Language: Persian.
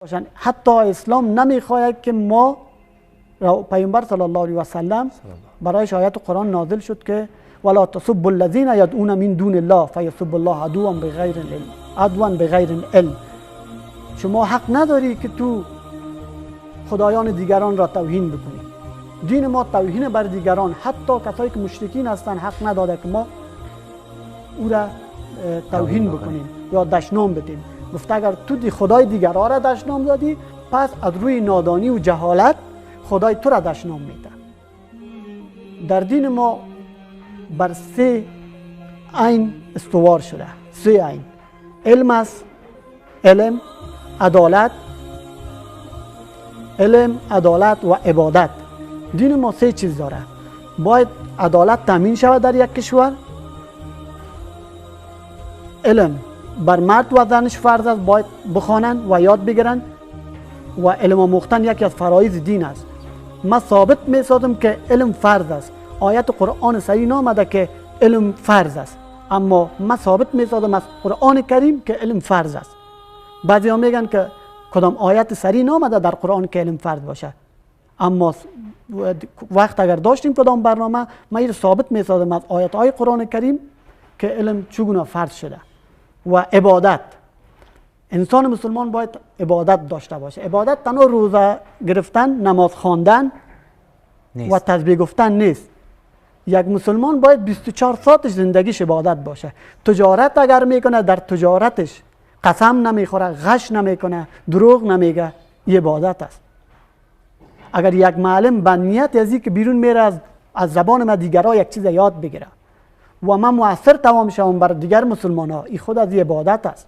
باشن. حتی اسلام نمیخواهد که ما، پیامبر صلی الله علیه و سلم برایش آیت قرآن نازل شد که ولا تسبوا الذین یدعون من دون الله فیسبوا الله عدوا بغیر علم. شما حق نداری که تو خدایان دیگران را توهین بکنی. دین ما توهین بر دیگران، حتی کسایی که مشرکین هستند، حق نداده که ما او را توهین بکنیم یا دشنام بدیم. گفته اگر تو خدای دیگران را دشنام دادی، پس از روی نادانی و جهالت خدای تو را دشنام میده. در دین ما بر 3 عین استوار شده. 3 عین: علم است، علم، عدالت و عبادت. دین ما 3 چیز داره. باید عدالت تامین شود در یک کشور. علم بر مرد و زنش فرض است، باید بخوانند و یاد بگیرند و علم آموختن یکی از فرایض دین است. من ثابت می سازم که علم فرض است. آیت قرآن صحیح نامده که علم فرض است، اما من ثابت می سازم از قرآن کریم که علم فرض است. بعضی ها میگن که کدام آیت صحیح نامده در قرآن که علم فرض باشه، اما وقت اگر داشتیم کدام برنامه، من این ثابت می سازم از آیت های قرآن کریم که علم چگونه فرض شده. و عبادت، انسان مسلمان باید عبادت داشته باشه. عبادت تنها روزه گرفتن، نماز خواندن و تسبیح گفتن نیست. یک مسلمان باید 24 ساعتش زندگیش عبادت باشه. تجارت اگر میکنه، در تجارتش قسم نمیخوره، غش نمیکنه، دروغ نمیگه، این عبادت است. اگر یک معلم به نیت از اینکه بیرون میره از زبان ما دیگرها یک چیز یاد بگیره و من مؤثر تمام شوم بر دیگر مسلمان ها، این خود از عبادت است.